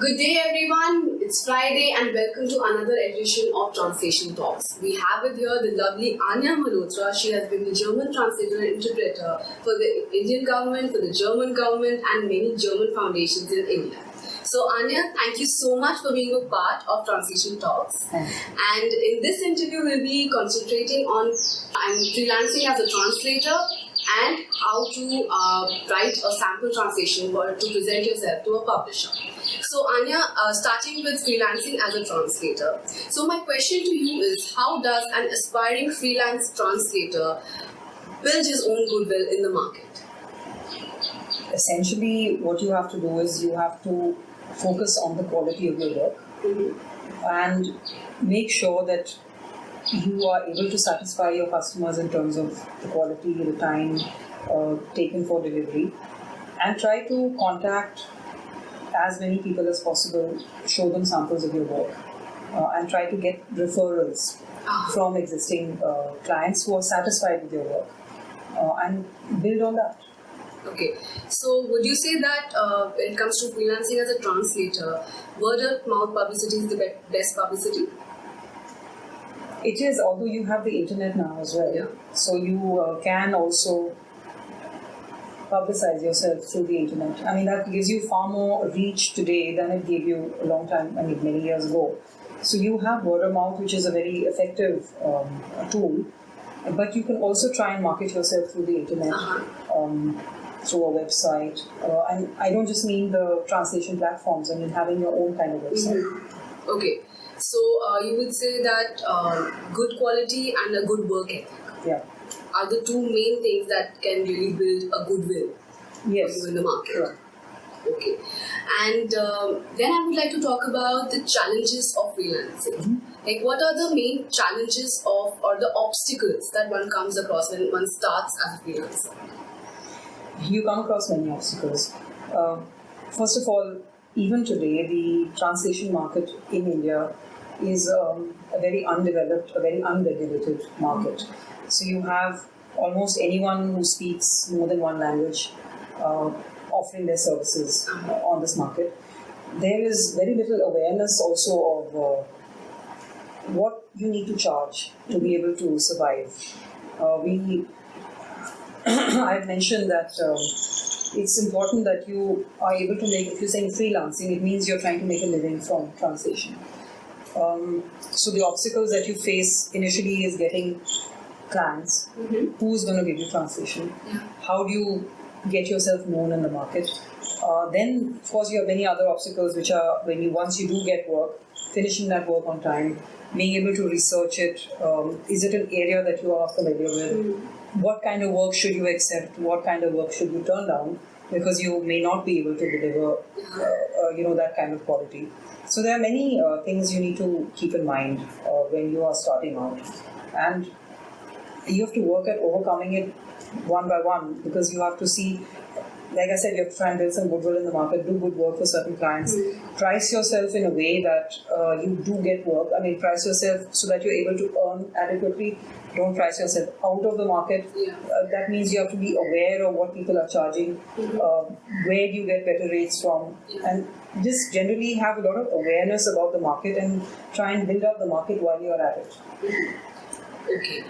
Good day everyone, it's Friday and welcome to another edition of Translation Talks. We have with here the lovely Anya Malhotra. She has been the German translator and interpreter for the Indian government, for the German government and many German foundations in India. So Anya, thank you so much for being a part of Translation Talks. And in this interview we'll be concentrating on freelancing as a translator and how to write a sample translation to present yourself to a publisher. So Anya, starting with freelancing as a translator. So my question to you is, how does an aspiring freelance translator build his own goodwill in the market? Essentially, what you have to do is you have to focus on the quality of your work and make sure that you are able to satisfy your customers in terms of the quality, the time taken for delivery, and try to contact as many people as possible, show them samples of your work, and try to get referrals from existing clients who are satisfied with your work, and build on that. Okay, so would you say that when it comes to freelancing as a translator, word of mouth publicity is the best publicity? It is, although you have the internet now as well. Yeah. So you can also publicize yourself through the internet. I mean, that gives you far more reach today than it gave you a long time, many years ago. So you have word of mouth, which is a very effective tool, but you can also try and market yourself through the internet, through a website. And I don't just mean the translation platforms, I mean having your own kind of website. Mm-hmm. Okay. So you would say that good quality and a good work ethic are the two main things that can really build a goodwill for you in the market. Sure. Okay. And then I would like to talk about the challenges of freelancing. Mm-hmm. Like, what are the main challenges or the obstacles that one comes across when one starts as a freelancer? You come across many obstacles. First of all, even today, the translation market in India is a very undeveloped, a very unregulated market. So you have almost anyone who speaks more than one language offering their services on this market. There is very little awareness also of what you need to charge to be able to survive. I had mentioned that it's important that you are able to make, if you're saying freelancing, it means you're trying to make a living from translation. So the obstacles that you face initially is getting clients. Who's going to give you translation? How do you get yourself known in the market? Then, of course, you have many other obstacles, which are once you do get work, finishing that work on time, being able to research it. Is it an area that you are familiar with? What kind of work should you accept? What kind of work should you turn down? Because you may not be able to deliver, that kind of quality. So there are many things you need to keep in mind when you are starting out, and you have to work at overcoming it one by one, because you have to see, like I said, you have to try and build some goodwill in the market, do good work for certain clients, price yourself in a way that you do get work. I mean, price yourself so that you're able to earn adequately. Don't price yourself out of the market. That means you have to be aware of what people are charging, where do you get better rates from, and just generally have a lot of awareness about the market and try and build up the market while you're at it. Okay.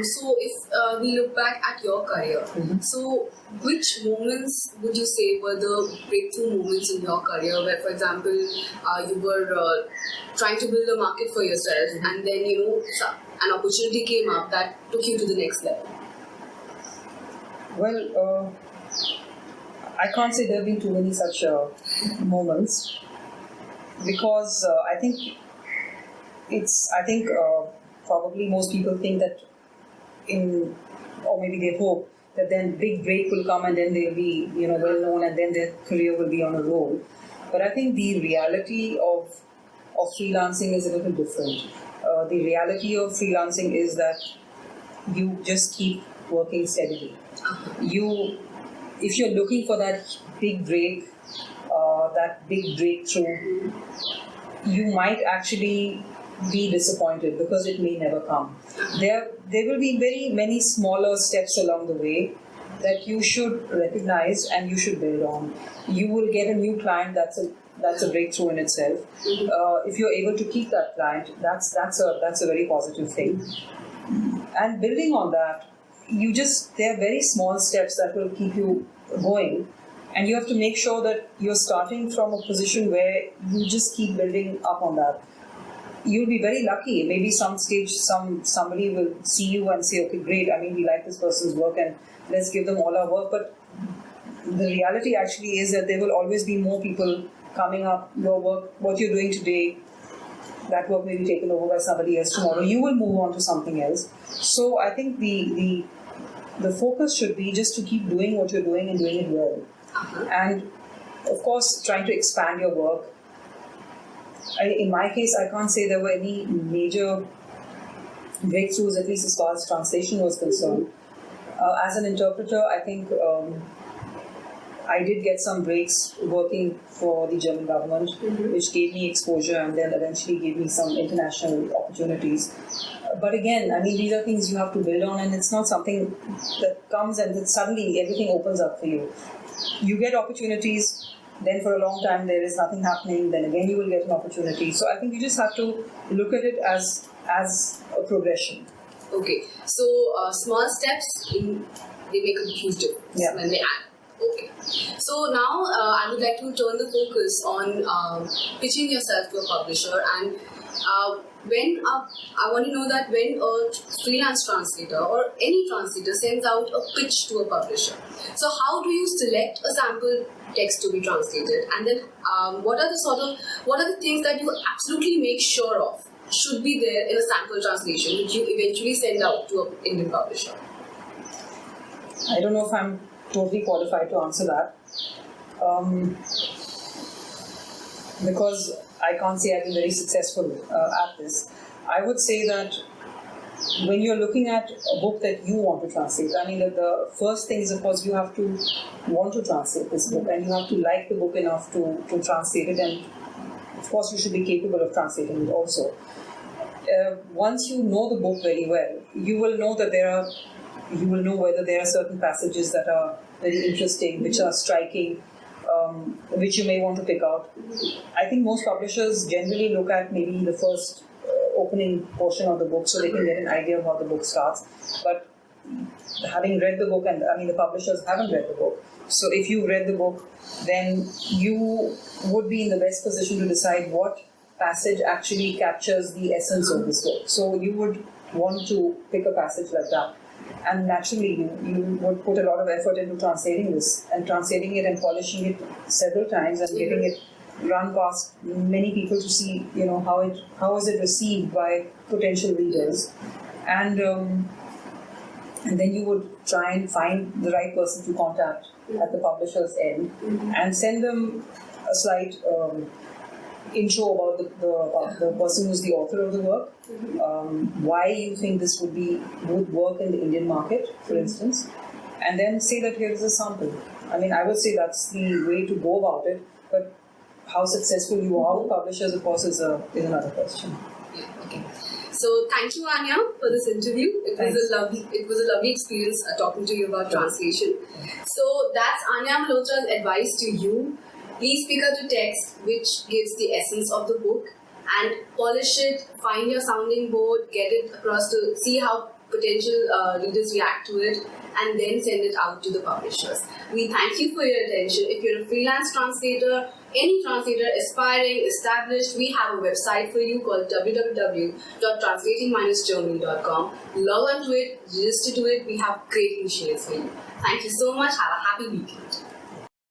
So if we look back at your career, so which moments would you say were the breakthrough moments in your career where, for example, you were trying to build a market for yourself and then, an opportunity came up that took you to the next level? Well, I can't say there have been too many such moments, because I think probably most people think that or maybe they hope that then big break will come and then they'll be well known and then their career will be on a roll. But I think the reality of freelancing is a little different. The reality of freelancing is that you just keep working steadily. If you're looking for that big break, that big breakthrough, you might actually be disappointed because it may never come. There will be very many smaller steps along the way that you should recognize and you should build on. You will get a new client. That's a breakthrough in itself. If you're able to keep that client, that's a very positive thing. And building on that, there are very small steps that will keep you going, and you have to make sure that you're starting from a position where you just keep building up on that. You'll be very lucky. Maybe some stage, somebody will see you and say, okay, great, I mean, we like this person's work and let's give them all our work. But the reality actually is that there will always be more people coming up. Your work, what you're doing today, that work may be taken over by somebody else tomorrow. You will move on to something else. So I think the focus should be just to keep doing what you're doing and doing it well. And of course, trying to expand your work. In my case, I can't say there were any major breakthroughs, at least as far as translation was concerned. As an interpreter, I think I did get some breaks working for the German government, which gave me exposure and then eventually gave me some international opportunities. But again, I mean, these are things you have to build on, and it's not something that comes and then suddenly everything opens up for you. You get opportunities, then for a long time there is nothing happening, then again you will get an opportunity. So I think you just have to look at it as a progression. Okay, so small steps, they make a huge difference when they add. Okay, so now I would like to turn the focus on pitching yourself to a publisher, and I want to know that when a freelance translator or any translator sends out a pitch to a publisher, so how do you select a sample text to be translated, and then what are the things that you absolutely make sure of should be there in a sample translation which you eventually send out to an Indian publisher? I don't know if I'm totally qualified to answer that, because I can't say I've been very successful at this. I would say that when you're looking at a book that you want to translate, I mean, the first thing is, of course, you have to want to translate this book, and you have to like the book enough to translate it, and of course you should be capable of translating it also. Once you know the book very well, you will know whether there are certain passages that are very interesting, which are striking, which you may want to pick out. I think most publishers generally look at maybe the first opening portion of the book so they can get an idea of how the book starts. But having read the book, and I mean the publishers haven't read the book, so if you read the book, then you would be in the best position to decide what passage actually captures the essence of this book. So you would want to pick a passage like that. And naturally, you would put a lot of effort into translating this, and translating it and polishing it several times, and getting it run past many people to see, how is it received by potential readers, and then you would try and find the right person to contact at the publisher's end, and send them a slight intro about the person who's the author of the work, why you think this would work in the Indian market, for instance, and then say that here is a sample. I mean, I would say that's the way to go about it, but how successful you are with publishers, of course, is another question. Okay. So thank you, Anya, for this interview. It was a lovely experience talking to you about translation. So that's Anya Malhotra's advice to you. Please pick up the text which gives the essence of the book and polish it, find your sounding board, get it across to see how potential readers react to it, and then send it out to the publishers. We thank you for your attention. If you're a freelance translator, any translator aspiring, established, we have a website for you called www.translating-german.com. Log on to it, register to it. We have great initiatives for you. Thank you so much. Have a happy weekend.